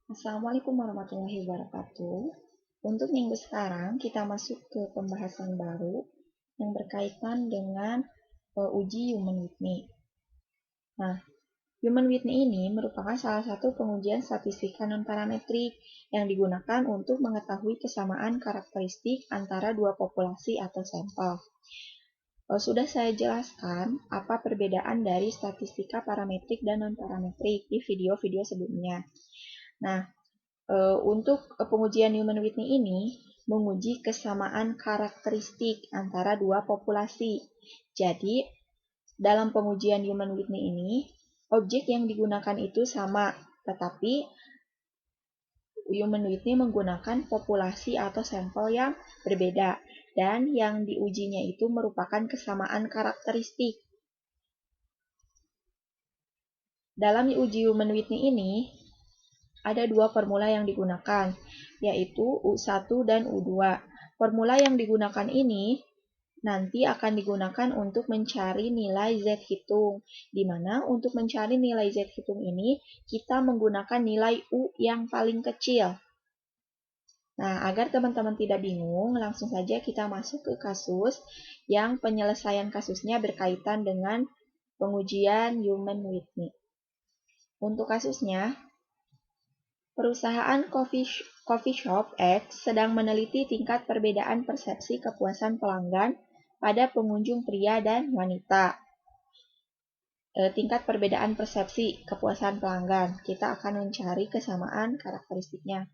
Assalamualaikum warahmatullahi wabarakatuh. Untuk minggu sekarang kita masuk ke pembahasan baru yang berkaitan dengan uji Human Whitney. Nah, Human Whitney ini merupakan salah satu pengujian statistika non-parametrik yang digunakan untuk mengetahui kesamaan karakteristik antara dua populasi atau sampel. Sudah saya jelaskan apa perbedaan dari statistika parametrik dan non-parametrik di video-video sebelumnya. Nah, untuk pengujian Human Whitney ini menguji kesamaan karakteristik antara dua populasi. Jadi, dalam pengujian Human Whitney ini, objek yang digunakan itu sama, tetapi Human Whitney menggunakan populasi atau sampel yang berbeda, dan yang diujinya itu merupakan kesamaan karakteristik. Dalam uji Human Whitney ini, ada dua formula yang digunakan, yaitu U1 dan U2. Formula yang digunakan ini nanti akan digunakan untuk mencari nilai Z hitung, di mana untuk mencari nilai Z hitung ini, kita menggunakan nilai U yang paling kecil. Nah, agar teman-teman tidak bingung, langsung saja kita masuk ke kasus yang penyelesaian kasusnya berkaitan dengan pengujian Human Whitney. Untuk kasusnya, perusahaan coffee shop X sedang meneliti tingkat perbedaan persepsi kepuasan pelanggan pada pengunjung pria dan wanita. Tingkat perbedaan persepsi kepuasan pelanggan. Kita akan mencari kesamaan karakteristiknya.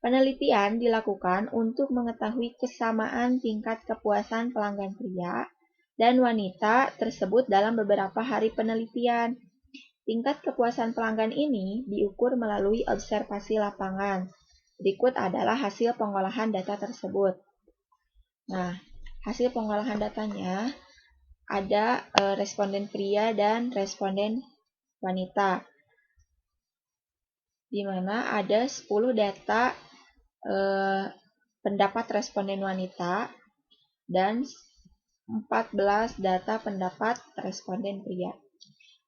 Penelitian dilakukan untuk mengetahui kesamaan tingkat kepuasan pelanggan pria dan wanita tersebut dalam beberapa hari penelitian. Tingkat kepuasan pelanggan ini diukur melalui observasi lapangan. Berikut adalah hasil pengolahan data tersebut. Nah, hasil pengolahan datanya ada responden pria dan responden wanita, di mana ada 10 data pendapat responden wanita dan 14 data pendapat responden pria.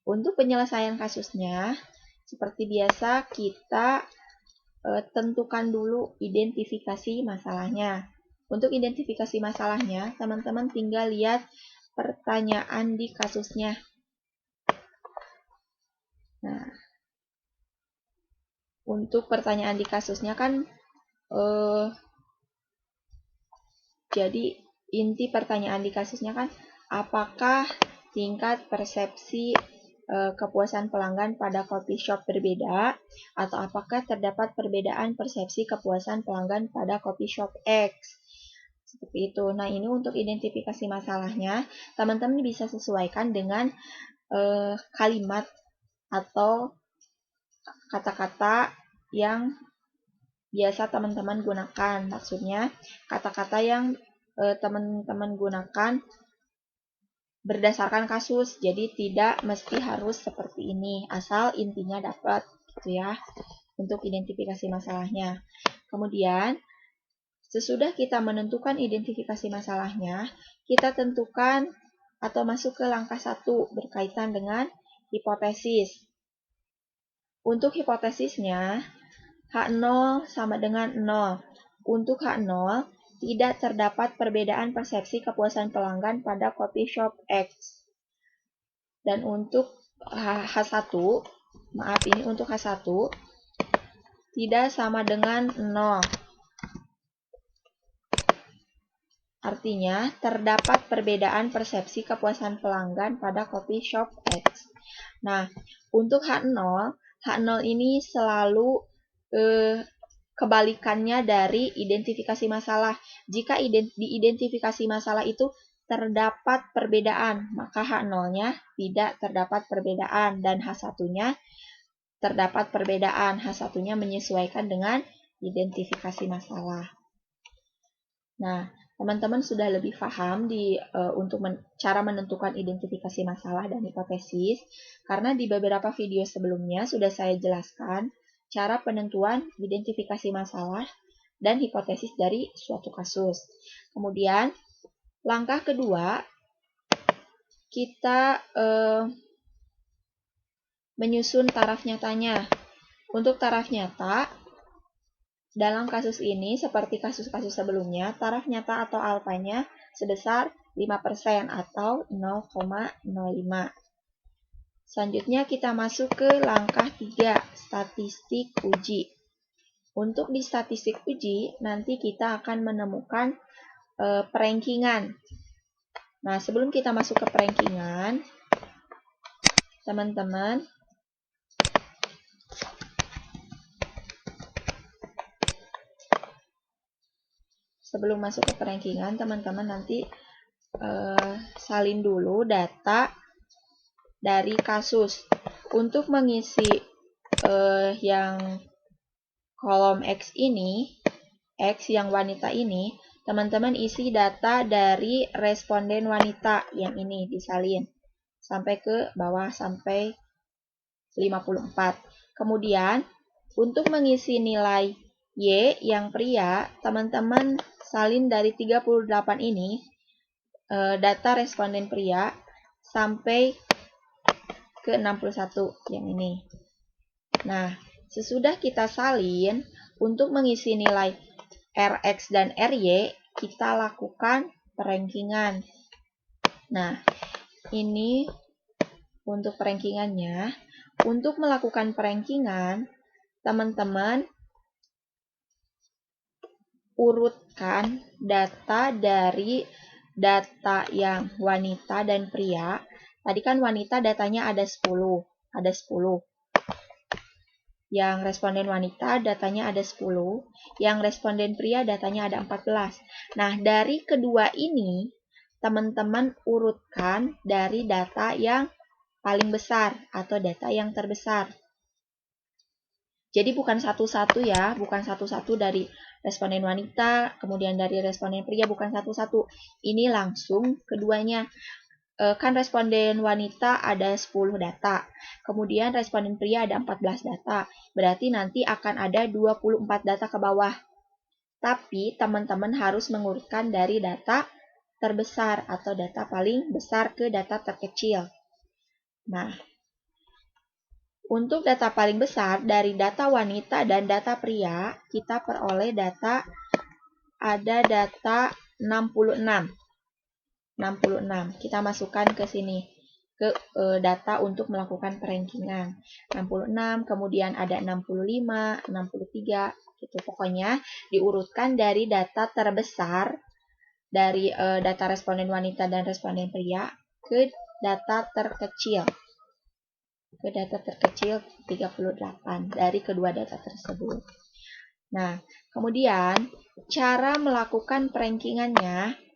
Untuk penyelesaian kasusnya, seperti biasa kita tentukan dulu identifikasi masalahnya. Untuk identifikasi masalahnya, teman-teman tinggal lihat pertanyaan di kasusnya. Nah, untuk pertanyaan di kasusnya kan, jadi inti pertanyaan di kasusnya kan, apakah tingkat persepsi kepuasan pelanggan pada coffee shop berbeda, atau apakah terdapat perbedaan persepsi kepuasan pelanggan pada coffee shop X. Seperti itu. Nah, ini untuk identifikasi masalahnya, teman-teman bisa sesuaikan dengan kalimat atau kata-kata yang biasa teman-teman gunakan. Maksudnya, kata-kata yang teman-teman gunakan berdasarkan kasus, jadi tidak mesti harus seperti ini, asal intinya dapat, gitu ya, untuk identifikasi masalahnya. Kemudian, sesudah kita menentukan identifikasi masalahnya, kita tentukan atau masuk ke langkah 1 berkaitan dengan hipotesis. Untuk hipotesisnya, H0 sama dengan 0. Untuk H0, tidak terdapat perbedaan persepsi kepuasan pelanggan pada coffee shop X. Dan untuk H1, maaf ini untuk H1, tidak sama dengan 0. Artinya, terdapat perbedaan persepsi kepuasan pelanggan pada coffee shop X. Nah, untuk H0 ini selalu kebalikannya dari identifikasi masalah. Jika di identifikasi masalah itu terdapat perbedaan, maka H0-nya tidak terdapat perbedaan, dan H1-nya terdapat perbedaan. H1-nya menyesuaikan dengan identifikasi masalah. Nah, teman-teman sudah lebih paham untuk cara menentukan identifikasi masalah dan hipotesis, karena di beberapa video sebelumnya sudah saya jelaskan cara penentuan identifikasi masalah dan hipotesis dari suatu kasus. Kemudian, langkah kedua, kita menyusun taraf nyatanya. Untuk taraf nyata, dalam kasus ini, seperti kasus-kasus sebelumnya, taraf nyata atau alfanya sebesar 5% atau 0,05. Selanjutnya kita masuk ke langkah 3, statistik uji. Untuk di statistik uji, nanti kita akan menemukan perankingan. Nah, sebelum kita masuk ke perankingan, teman-teman, sebelum masuk ke perankingan, teman-teman nanti salin dulu data dari kasus. Untuk mengisi yang kolom X ini, X yang wanita ini, teman-teman isi data dari responden wanita yang ini disalin sampai ke bawah sampai 54. Kemudian untuk mengisi nilai Y yang pria, teman-teman salin dari 38 ini data responden pria sampai ke 61 yang ini. Nah, sesudah kita salin, untuk mengisi nilai Rx dan Ry, kita lakukan perankingan. Nah, ini untuk perankingannya. Untuk melakukan perankingan, teman-teman urutkan data dari data yang wanita dan pria. Tadi kan wanita datanya ada 10. Yang responden wanita datanya ada 10. Yang responden pria datanya ada 14. Nah, dari kedua ini, teman-teman urutkan dari data yang paling besar atau data yang terbesar. Jadi bukan satu-satu ya, bukan satu-satu dari responden wanita, kemudian dari responden pria, bukan satu-satu. Ini langsung keduanya. Kan responden wanita ada 10 data, kemudian responden pria ada 14 data. Berarti nanti akan ada 24 data ke bawah. Tapi teman-teman harus mengurutkan dari data terbesar atau data paling besar ke data terkecil. Nah, untuk data paling besar dari data wanita dan data pria, kita peroleh data, ada data 66. Kita masukkan ke sini, ke data untuk melakukan perankingan. 66, kemudian ada 65, 63, gitu. Pokoknya diurutkan dari data terbesar, dari data responden wanita dan responden pria, ke data terkecil. 38 dari kedua data tersebut. Nah, kemudian cara melakukan perankingannya,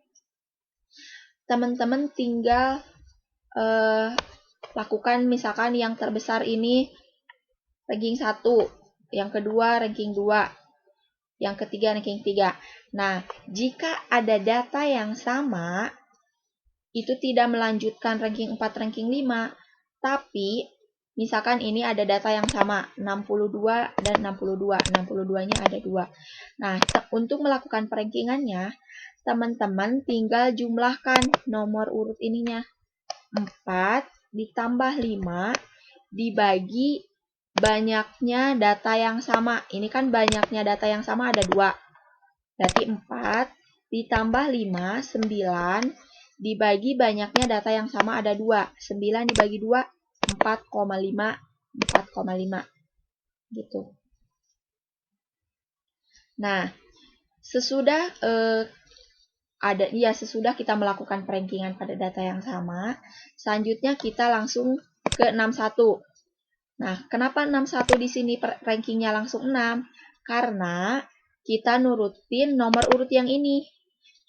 teman-teman tinggal lakukan misalkan yang terbesar ini ranking 1, yang kedua ranking 2, yang ketiga ranking 3. Nah, jika ada data yang sama, itu tidak melanjutkan ranking 4, ranking 5, tapi misalkan ini ada data yang sama, 62 dan 62. 62-nya ada 2. Nah, untuk melakukan perankingannya, teman-teman tinggal jumlahkan nomor urut ininya. 4 ditambah 5 dibagi banyaknya data yang sama. Ini kan banyaknya data yang sama ada 2. Berarti 4 ditambah 5, 9 dibagi banyaknya data yang sama ada 2. 9 dibagi 2, 4,5 gitu. Nah, sesudah sesudah kita melakukan perankingan pada data yang sama, selanjutnya kita langsung ke 61. Nah, kenapa 61 di sini rankingnya langsung 6? Karena kita nurutin nomor urut yang ini.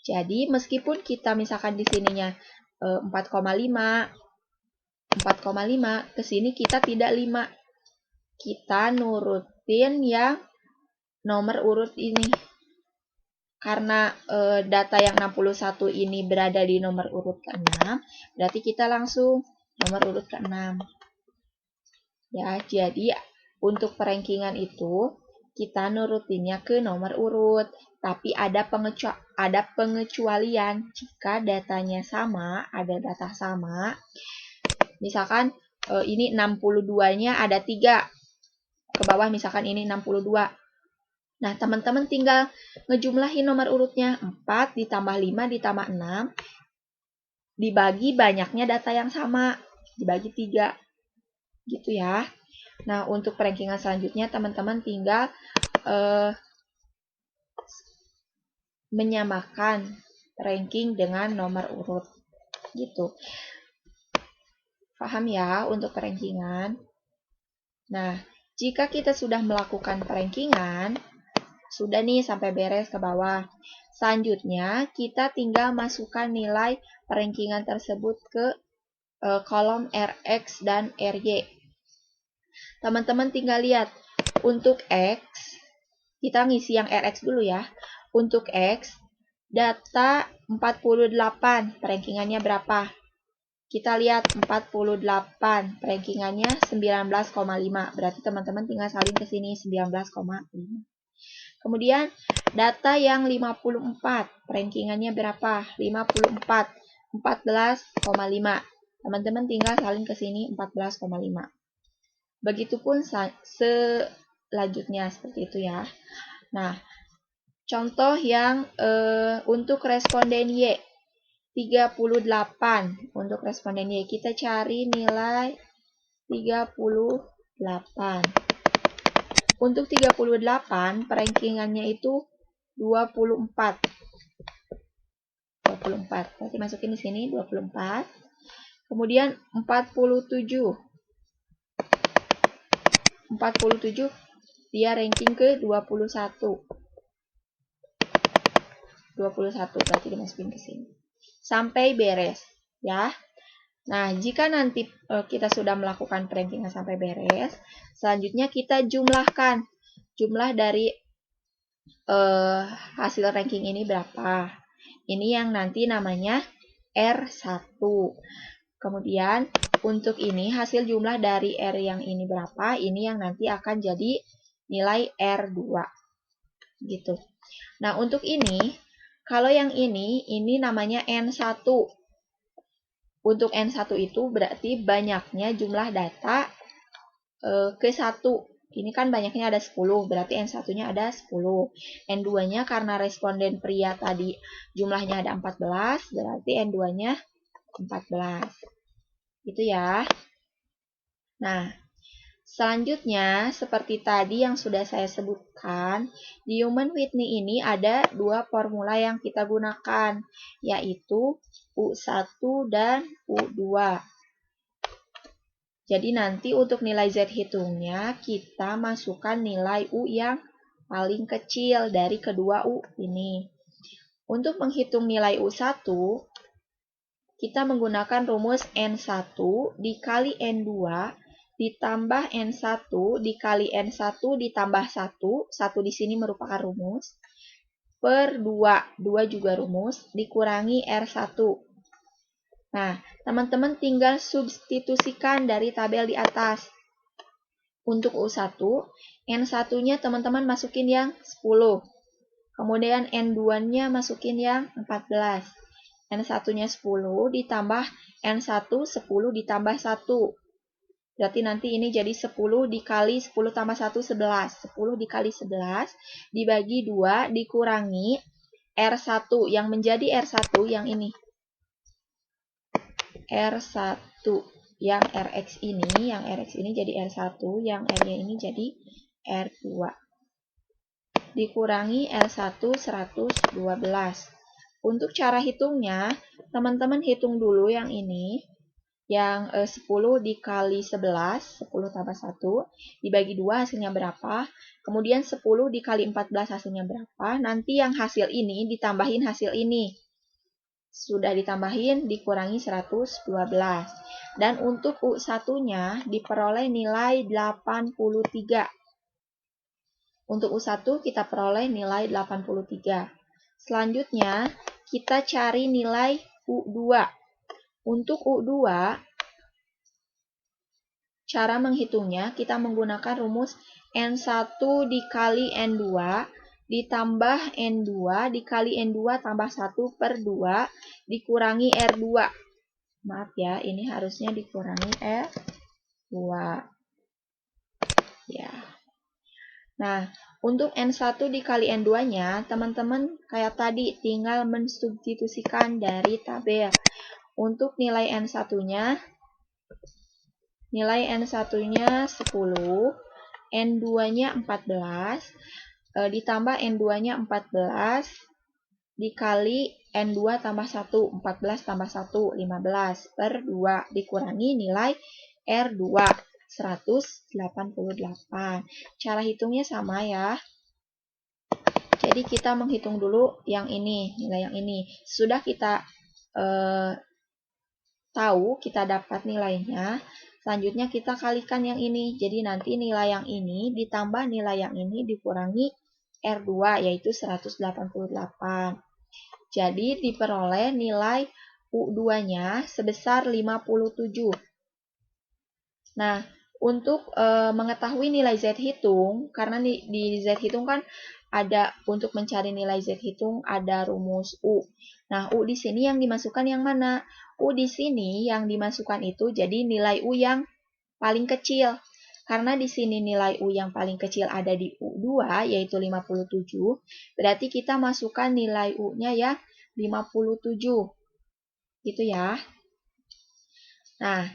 Jadi, meskipun kita misalkan di sininya 4,5, ke sini kita tidak 5. Kita nurutin yang nomor urut ini. Karena data yang 61 ini berada di nomor urut ke-6, berarti kita langsung nomor urut ke-6. Ya, jadi untuk perankingan itu kita nurutinnya ke nomor urut, tapi ada pengecualian jika datanya sama, ada data sama. Misalkan ini 62-nya ada 3. Ke bawah misalkan ini 62. Nah, teman-teman tinggal ngejumlahin nomor urutnya. 4 ditambah 5 ditambah 6. Dibagi banyaknya data yang sama. Dibagi 3. Gitu ya. Nah, untuk rankingan selanjutnya, teman-teman tinggal menyamakan ranking dengan nomor urut. Gitu. Paham ya untuk rankingan? Nah, jika kita sudah melakukan rankingan, sudah nih sampai beres ke bawah. Selanjutnya, kita tinggal masukkan nilai rankingan tersebut ke kolom RX dan RY. Teman-teman tinggal lihat, untuk X, kita ngisi yang RX dulu ya. Untuk X, data 48, rankingannya berapa? Kita lihat 48, rankingannya 19,5. Berarti teman-teman tinggal salin ke sini 19,5. Kemudian data yang 54, rankingannya berapa? 54, 14,5. Teman-teman tinggal salin ke sini 14,5. Begitupun selanjutnya seperti itu ya. Nah, contoh yang untuk responden Y. 38 untuk responden Y. Kita cari nilai 38. Untuk 38, perankingannya itu 24. 24. Berarti masukin di sini 24. Kemudian 47. 47 dia ranking ke 21. 21 berarti dimasukin ke sini. Sampai beres ya. Nah, jika nanti kita sudah melakukan rankingan sampai beres, selanjutnya kita jumlahkan. Jumlah dari hasil ranking ini berapa. Ini yang nanti namanya R1. Kemudian untuk ini hasil jumlah dari R yang ini berapa, ini yang nanti akan jadi nilai R2. Gitu. Nah, untuk ini, kalau yang ini namanya N1. Untuk N1 itu berarti banyaknya jumlah data ke 1. Ini kan banyaknya ada 10, berarti N1-nya ada 10. N2-nya karena responden pria tadi jumlahnya ada 14, berarti N2-nya 14. Gitu ya. Nah, selanjutnya, seperti tadi yang sudah saya sebutkan, di Human Whitney ini ada dua formula yang kita gunakan, yaitu U1 dan U2. Jadi nanti untuk nilai Z hitungnya, kita masukkan nilai U yang paling kecil dari kedua U ini. Untuk menghitung nilai U1, kita menggunakan rumus N1 dikali N2 ditambah N1 dikali N1 ditambah 1, 1 di sini merupakan rumus, per 2, 2 juga rumus, dikurangi R1. Nah, teman-teman tinggal substitusikan dari tabel di atas. Untuk U1, N1-nya teman-teman masukin yang 10. Kemudian N2-nya masukin yang 14. N1-nya 10 ditambah N1, 10 ditambah 1. Berarti nanti ini jadi 10 dikali 10 tambah 1, 11. 10 dikali 11 dibagi 2 dikurangi R1. Yang menjadi R1 yang ini. R1 yang RX ini jadi R1, yang R-nya ini jadi R2. Dikurangi R1 112. Untuk cara hitungnya, teman-teman hitung dulu yang ini. Yang 10 dikali 11, 10 tambah 1, dibagi 2 hasilnya berapa. Kemudian 10 dikali 14 hasilnya berapa. Nanti yang hasil ini ditambahin hasil ini. Sudah ditambahin, dikurangi 112. Dan untuk U1-nya diperoleh nilai 83. Untuk U1 kita peroleh nilai 83. Selanjutnya, kita cari nilai U2. Untuk U2, cara menghitungnya kita menggunakan rumus N1 dikali N2 ditambah N2 dikali N2 tambah 1 per 2 dikurangi R2. Maaf ya, ini harusnya dikurangi R2. Ya. Nah, untuk N1 dikali N2-nya, teman-teman kayak tadi tinggal mensubstitusikan dari tabel. Untuk nilai N1-nya, nilai N1-nya 10, N2-nya 14, ditambah N2-nya 14, dikali N2 tambah 1, 14 tambah 1, 15 per 2, dikurangi nilai R2, 188. Cara hitungnya sama ya. Jadi kita menghitung dulu yang ini, nilai yang ini. Sudah kita tahu, kita dapat nilainya, selanjutnya kita kalikan yang ini. Jadi nanti nilai yang ini ditambah nilai yang ini dikurangi R2, yaitu 188. Jadi diperoleh nilai U2-nya sebesar 57. Nah, untuk mengetahui nilai Z hitung, karena di Z hitung kan ada, untuk mencari nilai Z hitung ada rumus U. Nah, U di sini yang dimasukkan yang mana? U di sini yang dimasukkan itu jadi nilai U yang paling kecil. Karena di sini nilai U yang paling kecil ada di U2, yaitu 57, berarti kita masukkan nilai U-nya ya 57. Gitu ya. Nah,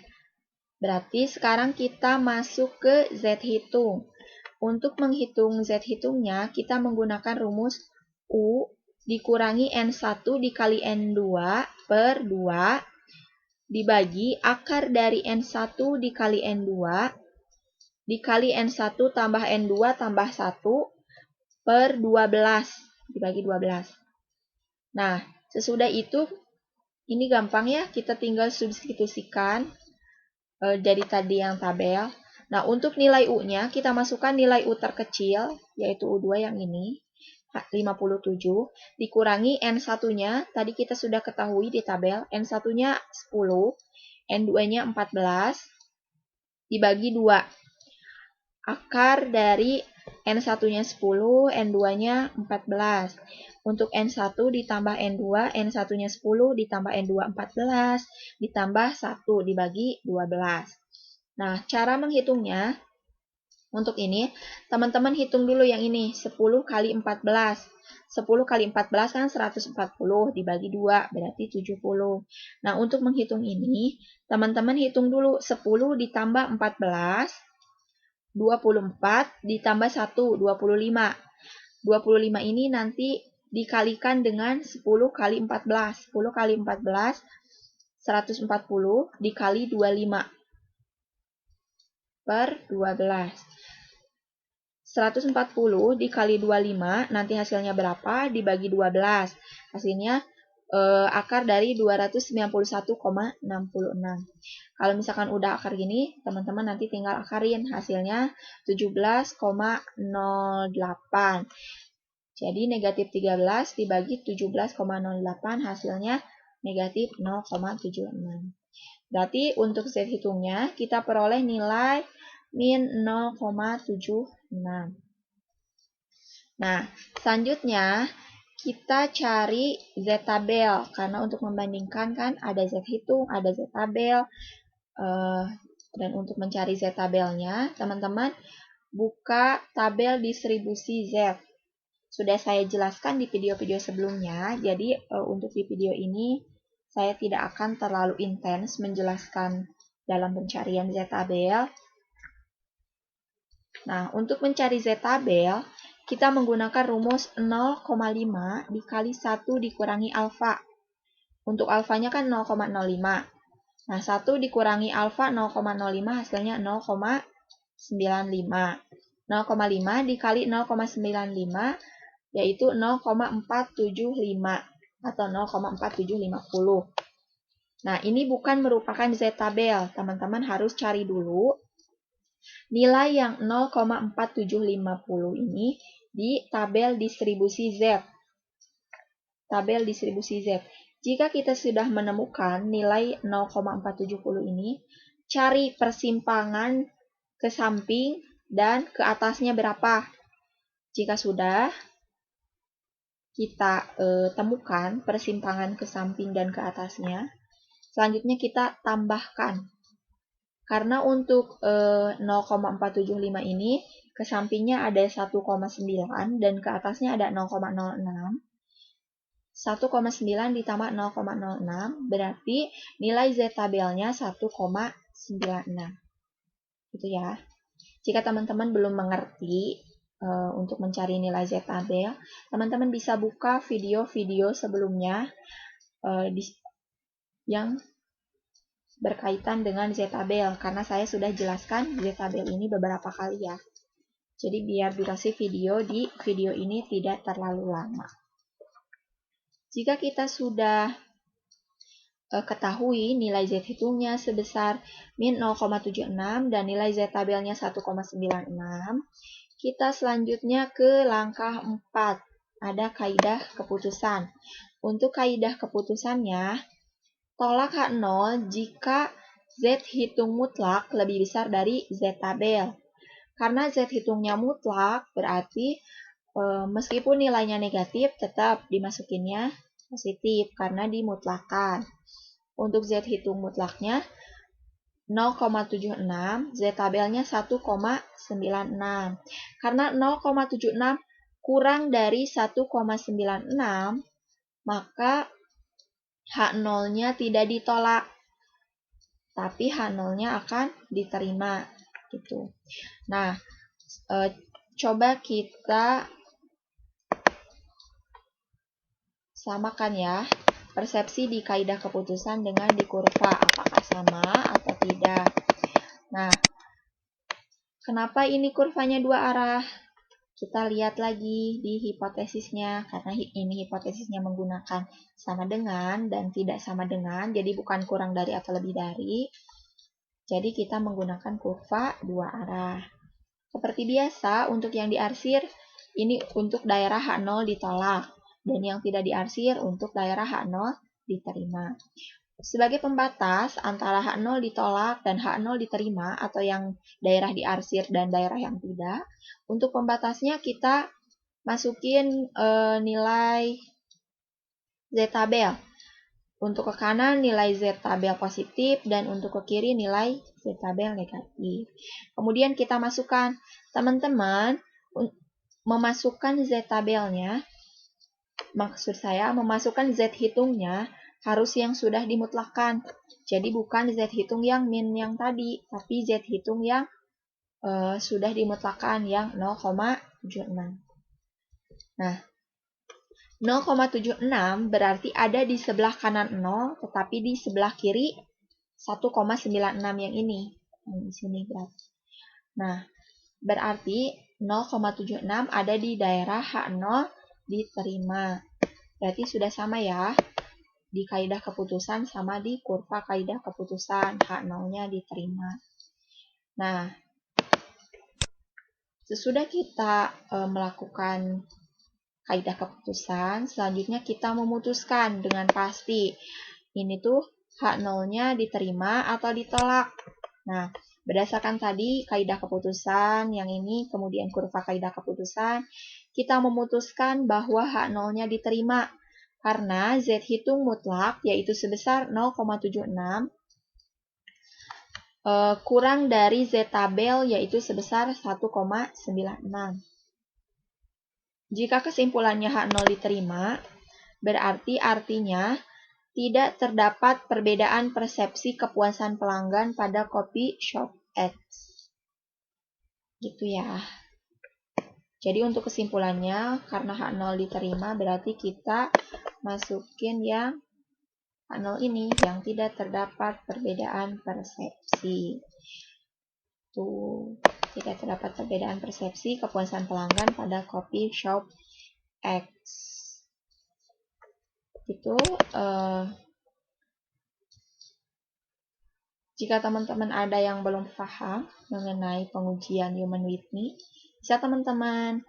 berarti sekarang kita masuk ke Z hitung. Untuk menghitung Z hitungnya, kita menggunakan rumus U dikurangi N1 dikali N2 per 2 dibagi akar dari N1 dikali N2 dikali N1 tambah N2 tambah 1 per 12 dibagi 12. Nah, sesudah itu ini gampang ya, kita tinggal substitusikan dari tadi yang tabel. Nah, untuk nilai U-nya, kita masukkan nilai U terkecil, yaitu U2 yang ini, 57, dikurangi N1-nya, tadi kita sudah ketahui di tabel, N1-nya 10, N2-nya 14, dibagi 2. Akar dari N1-nya 10, N2-nya 14. Untuk N1 ditambah N2, N1-nya 10 ditambah N2 14, ditambah 1 dibagi 12. Nah, cara menghitungnya, untuk ini, teman-teman hitung dulu yang ini, 10 kali 14. 10 kali 14 kan 140, dibagi 2, berarti 70. Nah, untuk menghitung ini, teman-teman hitung dulu 10 ditambah 14, 24, ditambah 1, 25. 25 ini nanti dikalikan dengan 10 kali 14. 10 kali 14, 140 dikali 25 per 12. 140 dikali 25, nanti hasilnya berapa? Dibagi 12. Hasilnya akar dari 291,66. Kalau misalkan udah akar gini, teman-teman nanti tinggal akarin. Hasilnya 17,08. Jadi negatif 13 dibagi 17,08 hasilnya negatif 0,76. Berarti untuk Z hitungnya kita peroleh nilai min 0,76. Nah, selanjutnya kita cari Z tabel. Karena untuk membandingkan kan ada Z hitung, ada Z tabel. Dan untuk mencari Z tabelnya, teman-teman buka tabel distribusi Z. Sudah saya jelaskan di video-video sebelumnya, jadi untuk di video ini saya tidak akan terlalu intens menjelaskan dalam pencarian Z tabel. Nah, untuk mencari Z tabel, kita menggunakan rumus 0,5 dikali 1 dikurangi alfa. Untuk alfanya kan 0,05. Nah, 1 dikurangi alfa 0,05 hasilnya 0,95. 0,5 dikali 0,95 yaitu 0,475 atau 0,4750. Nah, ini bukan merupakan Z tabel. Teman-teman harus cari dulu nilai yang 0,4750 ini di tabel distribusi Z. Tabel distribusi Z. Jika kita sudah menemukan nilai 0,470 ini, cari persimpangan ke samping dan ke atasnya berapa. Jika sudah, kita temukan persimpangan ke samping dan ke atasnya. Selanjutnya kita tambahkan. Karena untuk 0,475 ini ke sampingnya ada 1,9 dan ke atasnya ada 0,06. 1,9 ditambah 0,06 berarti nilai Z tabelnya 1,96. Gitu ya. Jika teman-teman belum mengerti untuk mencari nilai Z tabel, teman-teman bisa buka video-video sebelumnya yang berkaitan dengan Z tabel, karena saya sudah jelaskan Z tabel ini beberapa kali ya. Jadi biar durasi video di video ini tidak terlalu lama. Jika kita sudah ketahui nilai Z hitungnya sebesar min 0,76 dan nilai Z tabelnya 1,96, kita selanjutnya ke langkah 4. Ada kaidah keputusan. Untuk kaidah keputusannya, tolak H0 jika Z hitung mutlak lebih besar dari Z tabel. Karena Z hitungnya mutlak, berarti meskipun nilainya negatif, tetap dimasukinnya positif karena dimutlakan. Untuk Z hitung mutlaknya 0,76, Z tabelnya 1,96. Karena 0,76 kurang dari 1,96, maka H0-nya tidak ditolak, tapi H0-nya akan diterima. Gitu. Nah, coba kita samakan ya persepsi di kaidah keputusan dengan di kurva, apakah sama atau tidak. Nah, kenapa ini kurvanya dua arah? Kita lihat lagi di hipotesisnya, karena ini hipotesisnya menggunakan sama dengan dan tidak sama dengan, jadi bukan kurang dari atau lebih dari. Jadi kita menggunakan kurva dua arah. Seperti biasa, untuk yang diarsir, ini untuk daerah H0 ditolak. Dan yang tidak diarsir untuk daerah H0 diterima. Sebagai pembatas antara H0 ditolak dan H0 diterima, atau yang daerah diarsir dan daerah yang tidak, untuk pembatasnya kita masukin nilai Z tabel. Untuk ke kanan nilai Z tabel positif dan untuk ke kiri nilai Z tabel negatif. Kemudian kita masukkan, teman-teman memasukkan Z tabelnya, maksud saya memasukkan Z hitungnya harus yang sudah dimutlakkan. Jadi bukan Z hitung yang min yang tadi, tapi Z hitung yang sudah dimutlakkan yang 0,76. Nah, 0,76 berarti ada di sebelah kanan 0, tetapi di sebelah kiri 1,96 yang ini. Di sini berarti. Nah, berarti 0,76 ada di daerah H0 diterima. Berarti sudah sama ya. Di kaidah keputusan sama di kurva kaidah keputusan. H0-nya diterima. Nah, sesudah kita melakukan kaidah keputusan, selanjutnya kita memutuskan dengan pasti. Ini tuh H0-nya diterima atau ditolak. Nah, berdasarkan tadi kaidah keputusan, yang ini kemudian kurva kaidah keputusan, kita memutuskan bahwa H0-nya diterima karena Z hitung mutlak yaitu sebesar 0,76 kurang dari Z tabel yaitu sebesar 1,96. Jika kesimpulannya H0 diterima, berarti artinya tidak terdapat perbedaan persepsi kepuasan pelanggan pada Coffee Shop X. Gitu ya. Jadi untuk kesimpulannya, karena H0 diterima, berarti kita masukin yang H0 ini, yang tidak terdapat perbedaan persepsi. Tuh, tidak terdapat perbedaan persepsi kepuasan pelanggan pada Coffee Shop X. Itu jika teman-teman ada yang belum paham mengenai pengujian Human Whitney, bisa teman-teman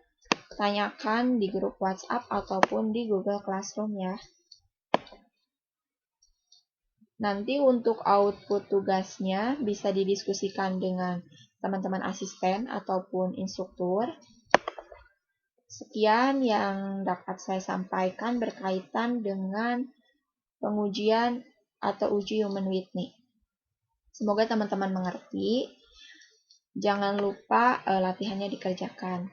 tanyakan di grup WhatsApp ataupun di Google Classroom ya. Nanti untuk output tugasnya bisa didiskusikan dengan teman-teman asisten ataupun instruktur. Sekian yang dapat saya sampaikan berkaitan dengan pengujian atau uji Human Whitney. Semoga teman-teman mengerti. Jangan lupa latihannya dikerjakan.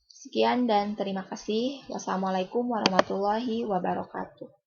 Sekian dan terima kasih. Wassalamualaikum warahmatullahi wabarakatuh.